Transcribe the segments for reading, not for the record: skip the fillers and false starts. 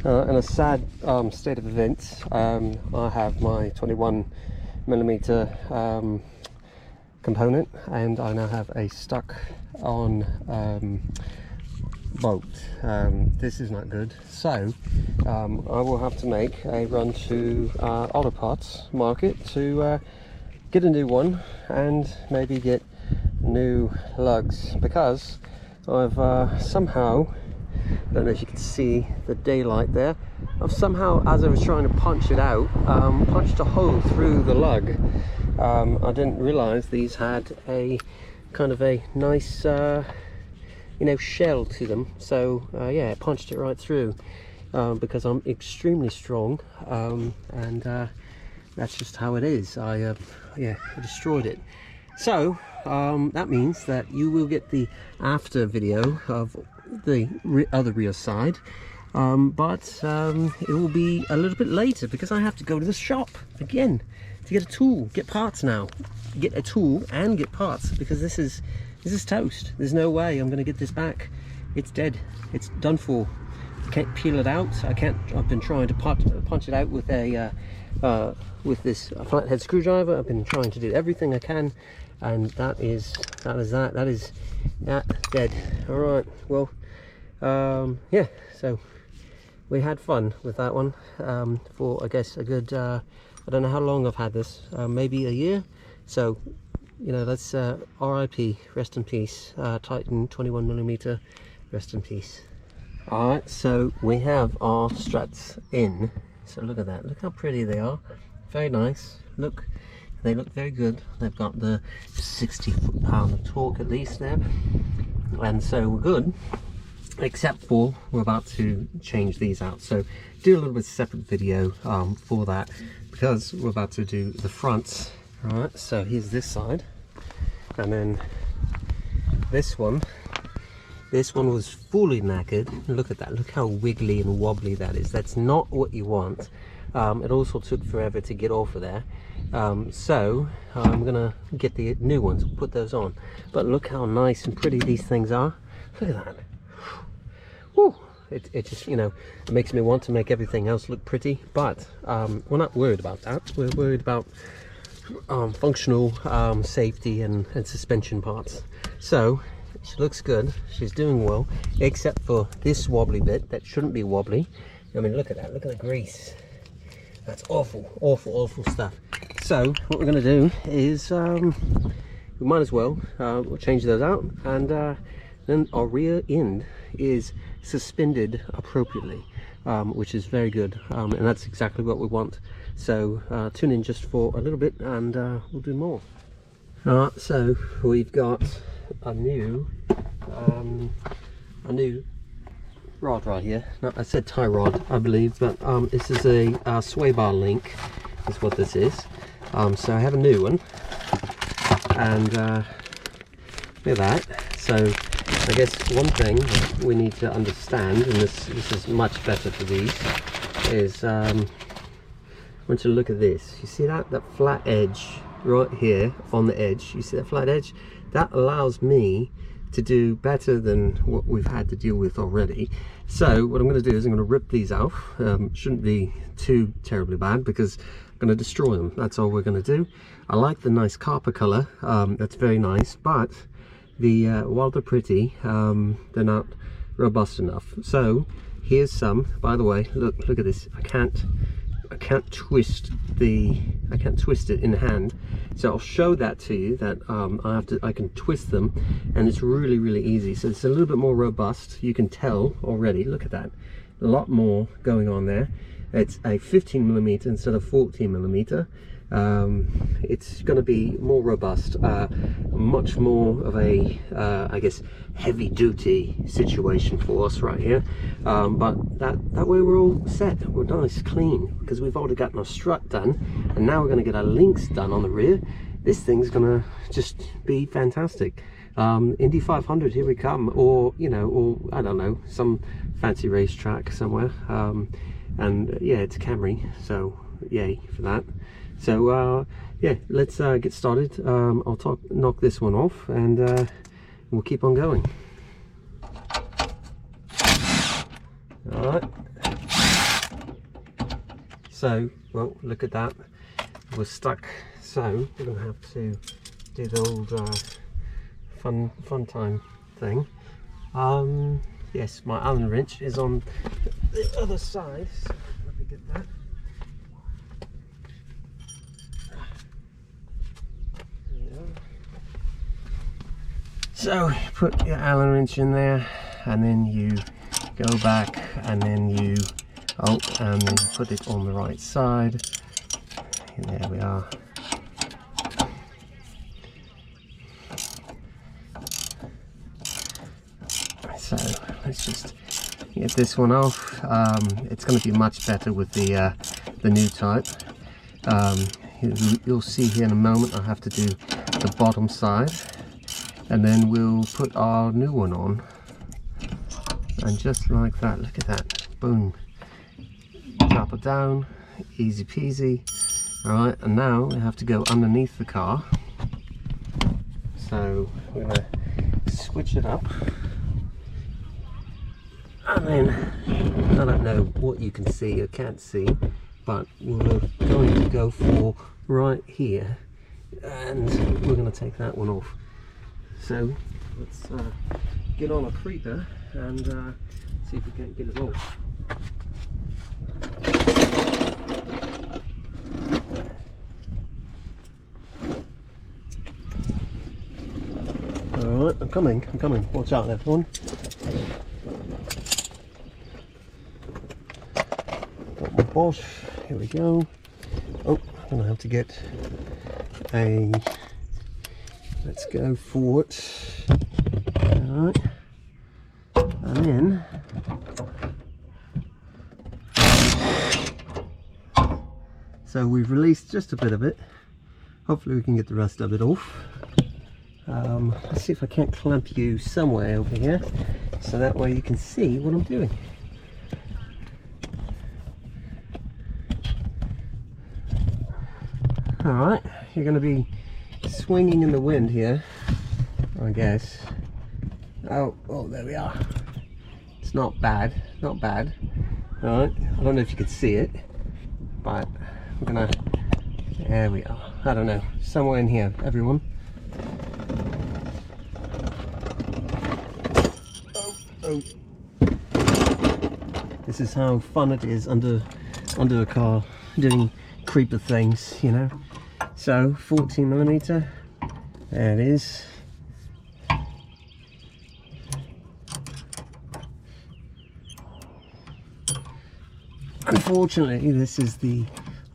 In a sad state of events, I have my 21mm component, and I now have a stuck on bolt. This is not good, so I will have to make a run to auto parts market to get a new one and maybe get new lugs, because I've somehow, I don't know if you can see the daylight there, I've somehow, as I was trying to punch it out, punched a hole through the lug. I didn't realize these had a kind of a nice you know, shell to them, so yeah, I punched it right through because I'm extremely strong, and that's just how it is. I destroyed it. So that means that you will get the after video of the other rear side, but it will be a little bit later because I have to go to the shop again to get a tool, get parts now. Get a tool and get parts, because this is toast. There's no way I'm going to get this back. It's dead. It's done for. I can't peel it out. I've been trying to punch it out with a with this flathead screwdriver. I've been trying to do everything I can, and that is dead. All right. Well, yeah. So we had fun with that one for, I guess, a good. I don't know how long I've had this. Maybe a year. So, you know, that's RIP, rest in peace, Titan 21mm, rest in peace. Alright, so we have our struts in. So look at that, look how pretty they are. Very nice. Look, they look very good. They've got the 60 foot-pound of torque at least there. And so we're good, except for we're about to change these out. So do a little bit separate video for that, because we're about to do the fronts. Alright, so here's this side, and then this one was fully knackered. Look at that, look how wiggly and wobbly that is. That's not what you want. It also took forever to get off of there, so I'm gonna get the new ones, put those on. But look how nice and pretty these things are. Look at that. Woo. It just, you know, it makes me want to make everything else look pretty, but we're not worried about that. We're worried about functional safety and suspension parts. So she looks good, she's doing well, except for this wobbly bit that shouldn't be wobbly. I mean, look at that, look at the grease. That's awful, awful, awful stuff. So what we're going to do is we might as well we'll change those out, and then our rear end is suspended appropriately, which is very good, and that's exactly what we want. So tune in just for a little bit, and we'll do more. Alright, so we've got a new rod right here. No, I said tie rod, I believe, but this is a sway bar link is what this is. So I have a new one, and look at that. So I guess one thing that we need to understand, and this is much better for these, is I want you to look at this. You see that flat edge right here on the edge? You see that flat edge? That allows me to do better than what we've had to deal with already. So what I'm going to do is I'm going to rip these off. Shouldn't be too terribly bad, because I'm going to destroy them. That's all we're going to do. I like the nice copper color. That's very nice, but the while they're pretty, they're not robust enough. So here's some. By the way, look at this. I can't twist it in hand, so I'll show that to you, that I can twist them, and it's really easy. So it's a little bit more robust. You can tell already. Look at that, a lot more going on there. It's a 15mm instead of 14mm. It's going to be more robust, much more of a I guess heavy-duty situation for us right here, but that way we're all set, we're nice clean, because we've already gotten our strut done, and now we're going to get our links done on the rear. This thing's going to just be fantastic. Indy 500, here we come, or you know, or I don't know, some fancy racetrack somewhere, and yeah, it's Camry, so yay for that. So yeah, let's get started. I'll knock this one off, and we'll keep on going. All right. So, well, look at that, we're stuck. So we're gonna have to do the old fun time thing. Yes, my Allen wrench is on the other side, so let me get that. So put your Allen wrench in there, and then you go back, and then you and then put it on the right side. And there we are. So let's just get this one off. It's going to be much better with the new type. You'll see here in a moment I have to do the bottom side, and then we'll put our new one on, and just like that, look at that, boom, drop it down, easy peasy. Alright, and now we have to go underneath the car, so we're going to switch it up, and then I don't know what you can see or can't see, but we're going to go for right here, and we're going to take that one off. So let's get on a creeper and see if we can get it off. Alright, I'm coming. Watch out, everyone. Got my Bosch, here we go. Oh, I'm gonna have to get a, let's go for it. Alright, and then so we've released just a bit of it. Hopefully we can get the rest of it off. Let's see if I can't clamp you somewhere over here, so that way you can see what I'm doing. Alright, you're going to be swinging in the wind here, I guess. Oh, there we are. It's not bad, not bad. Alright, I don't know if you can see it, but we're gonna, there we are. I don't know, somewhere in here, everyone. Oh. This is how fun it is under a car, doing creeper things, you know. So 14mm, there it is. Unfortunately, this is the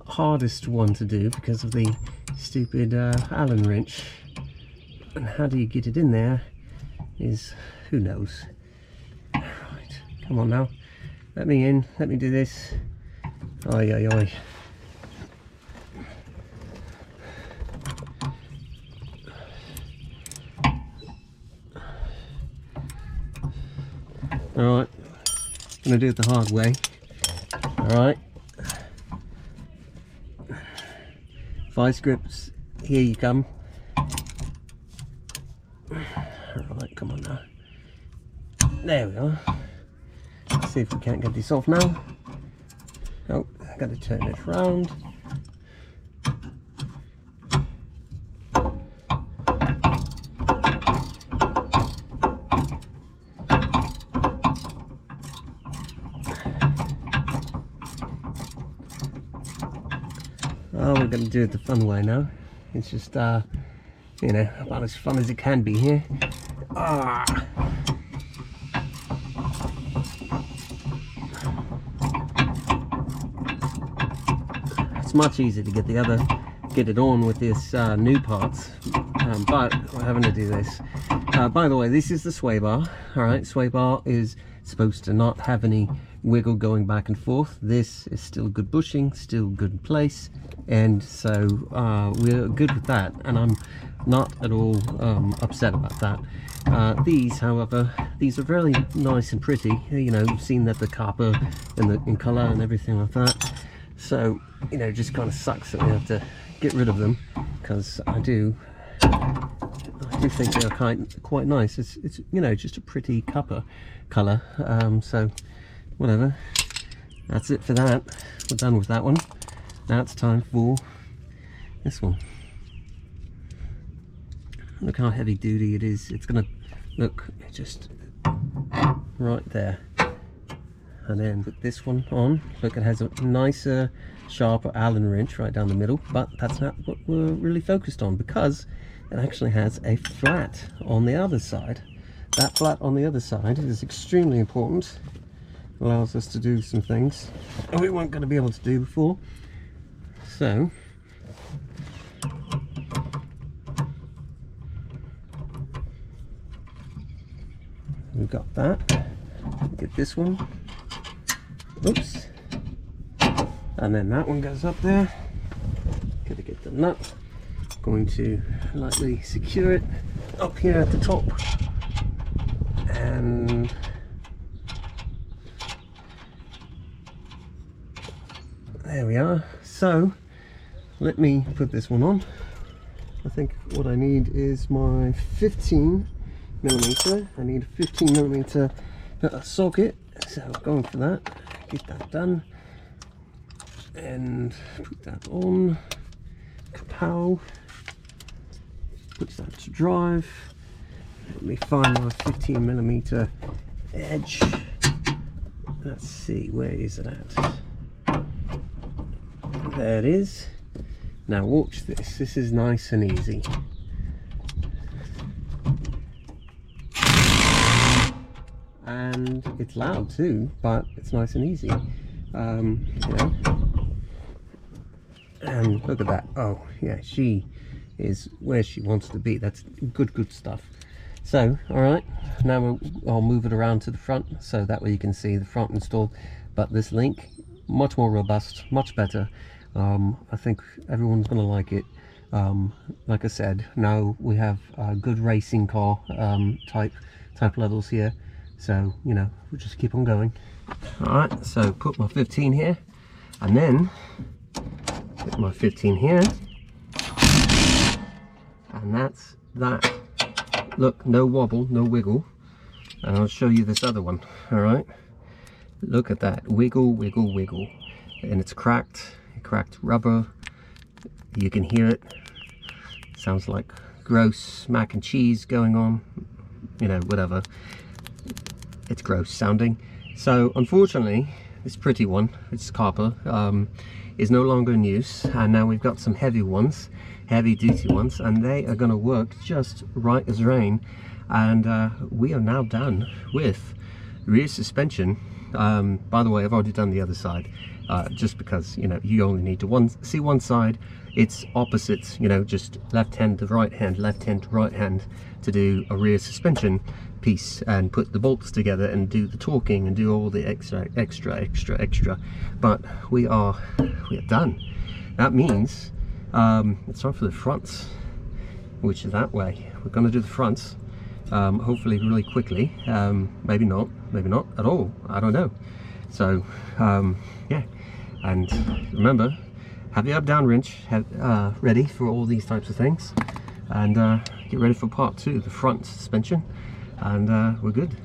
hardest one to do because of the stupid Allen wrench, and how do you get it in there is, who knows. Right, come on now, let me in, let me do this. Oi, oi, oi. Alright, gonna do it the hard way. Alright, vice grips, here you come. Alright, come on now. There we are. Let's see if we can't get this off now. Oh, I gotta turn it round. Oh, we're going to do it the fun way now. It's just, you know, about as fun as it can be here. Ah. It's much easier to get it on with this new parts, but we're having to do this. By the way, this is the sway bar. All right, sway bar is supposed to not have any wiggle going back and forth. This is still good bushing, still good in place, and so we're good with that, and I'm not at all upset about that. These, however, these are very nice and pretty. You know, you've seen that the copper and in color and everything like that. So, you know, it just kind of sucks that we have to get rid of them, because I do think they're quite nice. It's you know, just a pretty copper color. So whatever, that's it for that. We're done with that one. Now it's time for this one. Look how heavy duty it is. It's gonna look just right there. And then put this one on. Look, it has a nicer, sharper Allen wrench right down the middle, but that's not what we're really focused on, because it actually has a flat on the other side. That flat on the other side is extremely important. Allows us to do some things that we weren't going to be able to do before. So we've got that. Get this one. Oops. And then that one goes up there. Gotta get the nut. Going to lightly secure it up here at the top. And there we are. So let me put this one on. I think what I need is my 15mm. I need a 15mm socket, so going for that. Get that done and put that on. Kapow. Put that to drive. Let me find my 15mm edge. Let's see, where is it at? There it is. Now watch this. This is nice and easy. And it's loud too, but it's nice and easy. You know. And look at that. Oh yeah, she is where she wants to be. That's good stuff. So all right, now I'll move it around to the front so that way you can see the front installed. But this link, much more robust, much better. I think everyone's gonna like it. Like I said, now we have good racing car type levels here. So, you know, we'll just keep on going. Alright, so put my 15 here, and then put my 15 here, and that's that. Look, no wobble, no wiggle. And I'll show you this other one. Alright, look at that, wiggle, wiggle, wiggle. And it's cracked rubber. You can hear it. Sounds like gross mac and cheese going on, you know, whatever. It's gross sounding. So unfortunately, this pretty one, it's copper, is no longer in use, and now we've got some heavy ones, heavy duty ones, and they are going to work just right as rain. And we are now done with rear suspension. By the way, I've already done the other side, just because, you know, you only need to see one side. It's opposites, you know, just left hand to right hand, left hand to right hand, to do a rear suspension piece and put the bolts together and do the torquing and do all the extra. But we are done. That means it's time for the fronts, which is that way. We're going to do the fronts, hopefully really quickly. Maybe not at all, I don't know. So yeah, and remember, have the up down wrench ready for all these types of things, and get ready for part 2, the front suspension, and we're good.